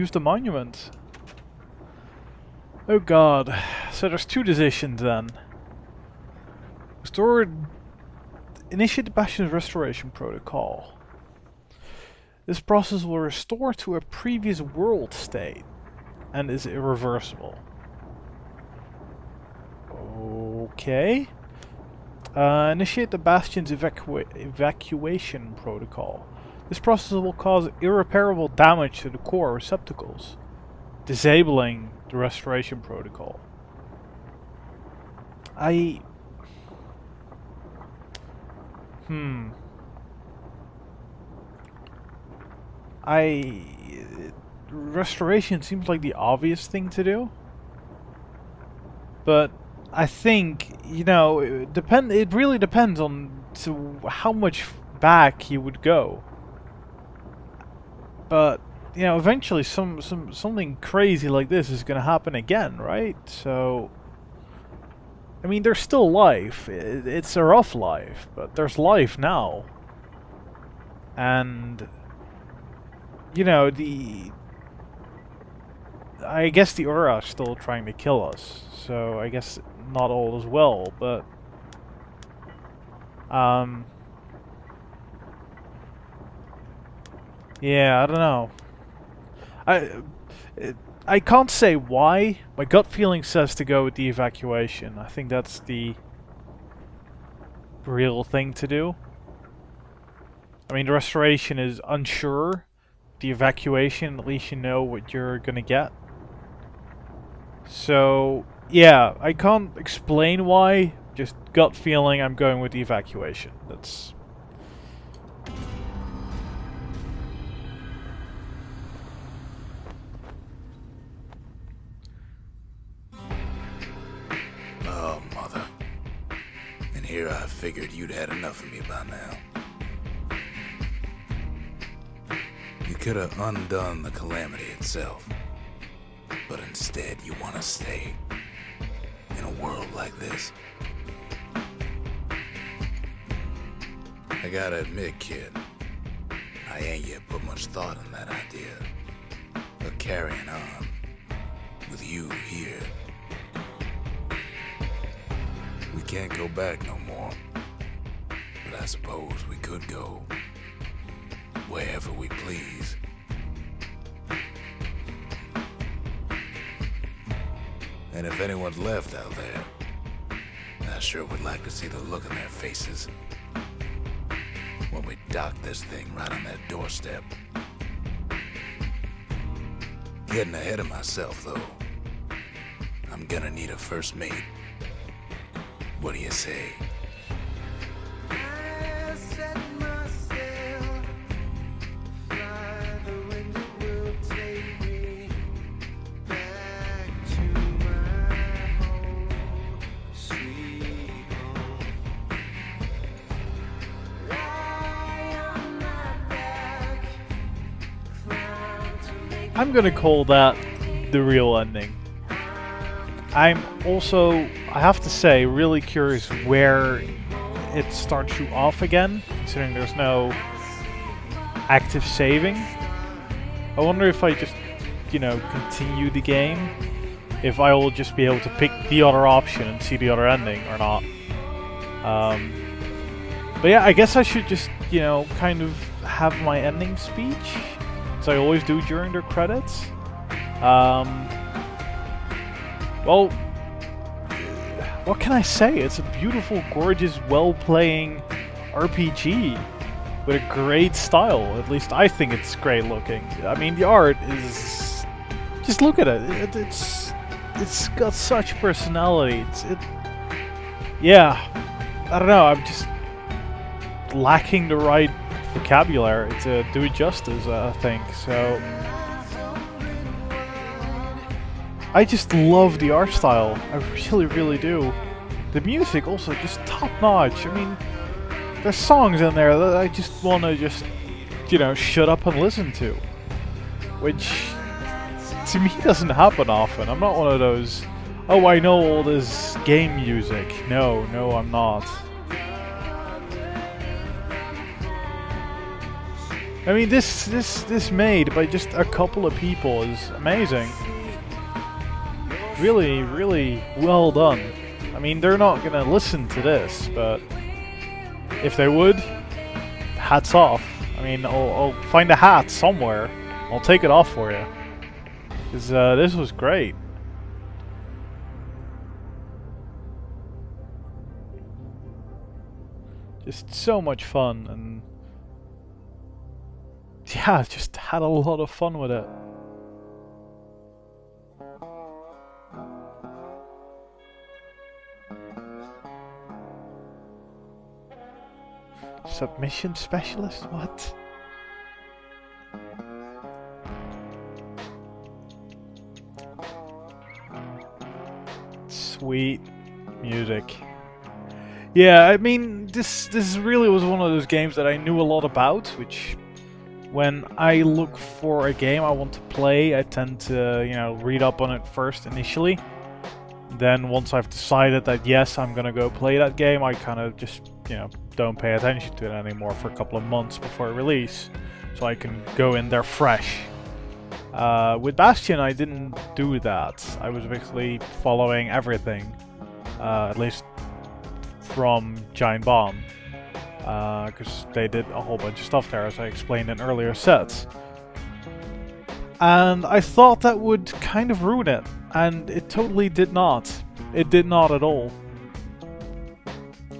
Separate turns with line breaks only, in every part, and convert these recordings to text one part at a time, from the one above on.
Use the monument. Oh god. So there's two decisions then. Restore... Initiate the Bastion's restoration protocol. This process will restore to a previous world state and is irreversible. Okay. Initiate the Bastion's evacuation protocol. This process will cause irreparable damage to the core receptacles, disabling the restoration protocol. Restoration seems like the obvious thing to do, but I think, you know, it really depends on how much back you would go. But, you know, eventually something crazy like this is going to happen again, right? So, I mean, there's still life. It's a rough life, but there's life now. And, you know, I guess the Ura are still trying to kill us, so I guess not all is well, but... yeah, I don't know. I can't say why. My gut feeling says to go with the evacuation. I think that's the real thing to do. I mean, the restoration is unsure. The evacuation, at least you know what you're gonna get. So, yeah, I can't explain why. Just gut feeling, I'm going with the evacuation. That's...
Oh, mother. And here I figured you'd had enough of me by now. You could have undone the calamity itself. But instead, you want to stay in a world like this. I gotta admit, kid, I ain't yet put much thought in that idea of carrying on with you here. We can't go back no more, but I suppose we could go wherever we please. And if anyone's left out there, I sure would like to see the look on their faces when we dock this thing right on their doorstep. Getting ahead of myself, though. I'm gonna need a first mate. What do you say?
I'm gonna call that the real ending. I'm also, I have to say, really curious where it starts you off again, considering there's no active saving. I wonder if I just, you know, continue the game, if I will just be able to pick the other option and see the other ending or not. But yeah, I guess I should just, you know, kind of have my ending speech, as I always do during the credits. Well, what can I say? It's a beautiful, gorgeous, well-playing RPG with a great style. At least I think it's great looking. I mean, the art is... just look at it. It's got such personality. Yeah, I don't know. I'm just lacking the right vocabulary to do it justice, I think. So I just love the art style. I really, really do. The music also just top notch. I mean, there's songs in there that I just want to just, you know, shut up and listen to, which to me doesn't happen often. I'm not one of those, oh, I know all this game music. No, I'm not. I mean, this made by just a couple of people is amazing. Really, really well done. I mean, they're not gonna listen to this, but if they would, hats off. I mean, I'll find a hat somewhere. I'll take it off for you. 'Cause, this was great. Just so much fun, and yeah, just had a lot of fun with it. Submission specialist? What? Sweet music. Yeah, I mean, this really was one of those games that I knew a lot about, which when I look for a game I want to play, I tend to, you know, read up on it first initially. Then once I've decided that yes, I'm gonna go play that game, I kind of just, you know, don't pay attention to it anymore for a couple of months before release, so I can go in there fresh. With Bastion, I didn't do that. I was basically following everything, at least from Giant Bomb, because they did a whole bunch of stuff there, as I explained in earlier sets. And I thought that would kind of ruin it, and it totally did not. It did not at all.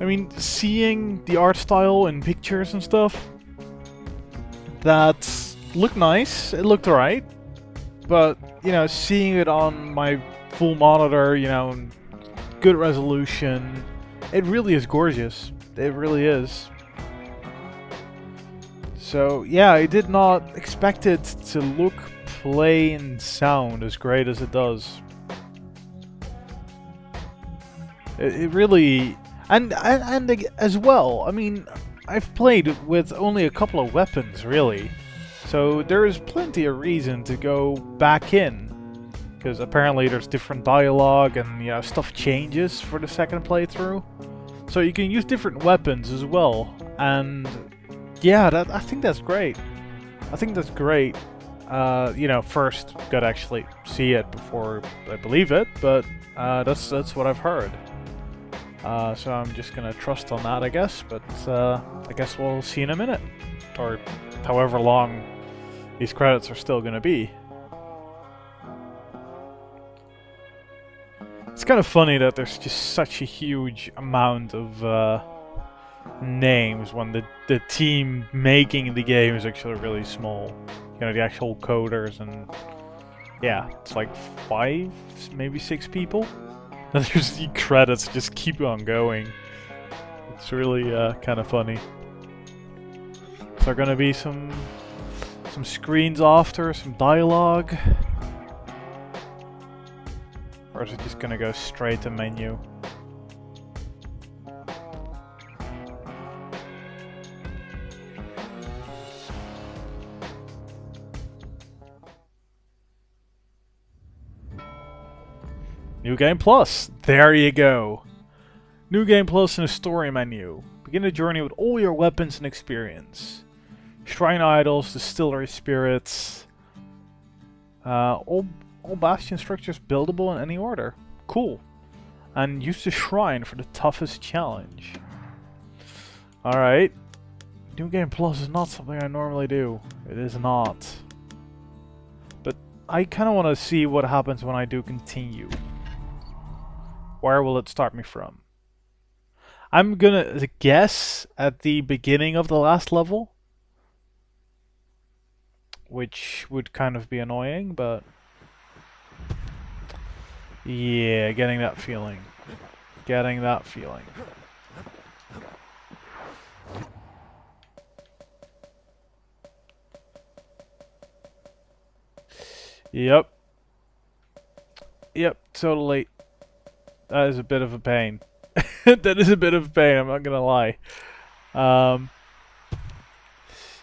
I mean, seeing the art style in pictures and stuff, that looked nice, it looked alright, but, you know, seeing it on my full monitor, you know, good resolution, it really is gorgeous. It really is. So, yeah, I did not expect it to look, play, and sound as great as it does. It really... And as well, I mean, I've played with only a couple of weapons, really. So there is plenty of reason to go back in. Because apparently there's different dialogue and, you know, stuff changes for the second playthrough. So you can use different weapons as well. And yeah, I think that's great. I think that's great. You know, first gotta actually see it before I believe it, but that's what I've heard. So I'm just gonna trust on that, I guess, but I guess we'll see in a minute. Or however long these credits are still gonna be. It's kind of funny that there's just such a huge amount of names when the team making the game is actually really small. You know, the actual coders, and yeah, it's like 5, maybe 6 people. And there's the credits just keep on going. It's really kind of funny. Is there gonna be some screens after, some dialogue? Or is it just gonna go straight to menu? New Game Plus! There you go! New Game Plus in a story menu. Begin the journey with all your weapons and experience. Shrine idols, distillery spirits. All Bastion structures buildable in any order. Cool. And use the shrine for the toughest challenge. Alright. New Game Plus is not something I normally do. It is not. But I kind of want to see what happens when I do continue. Where will it start me from? I'm gonna guess at the beginning of the last level. Which would kind of be annoying, but... yeah, getting that feeling. Getting that feeling. Yep. Yep, totally. That is a bit of a pain. That is a bit of a pain, I'm not gonna lie.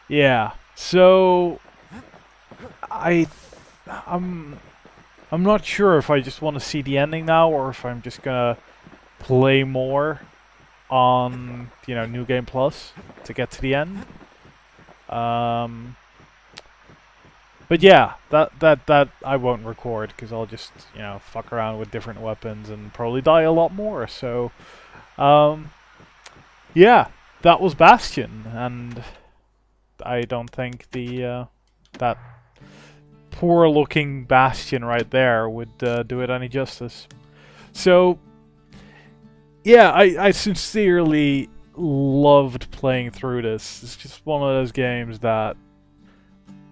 Yeah, so... I'm not sure if I just want to see the ending now, or if I'm just gonna play more on, you know, New Game Plus to get to the end. But yeah, that I won't record because I'll just fuck around with different weapons and probably die a lot more. So yeah, that was Bastion, and I don't think the that poor looking Bastion right there would do it any justice. So yeah, I sincerely loved playing through this. It's just one of those games that,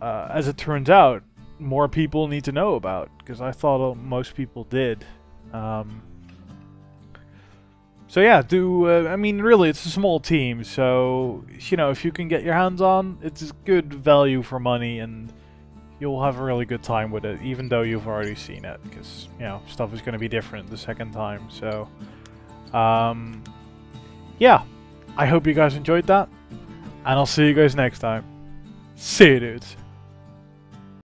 as it turns out, more people need to know about, because I thought most people did. So yeah, I mean, really, it's a small team, so if you can get your hands on, it's good value for money, and you'll have a really good time with it, even though you've already seen it, because stuff is going to be different the second time. So yeah, I hope you guys enjoyed that, and I'll see you guys next time. See you, dudes.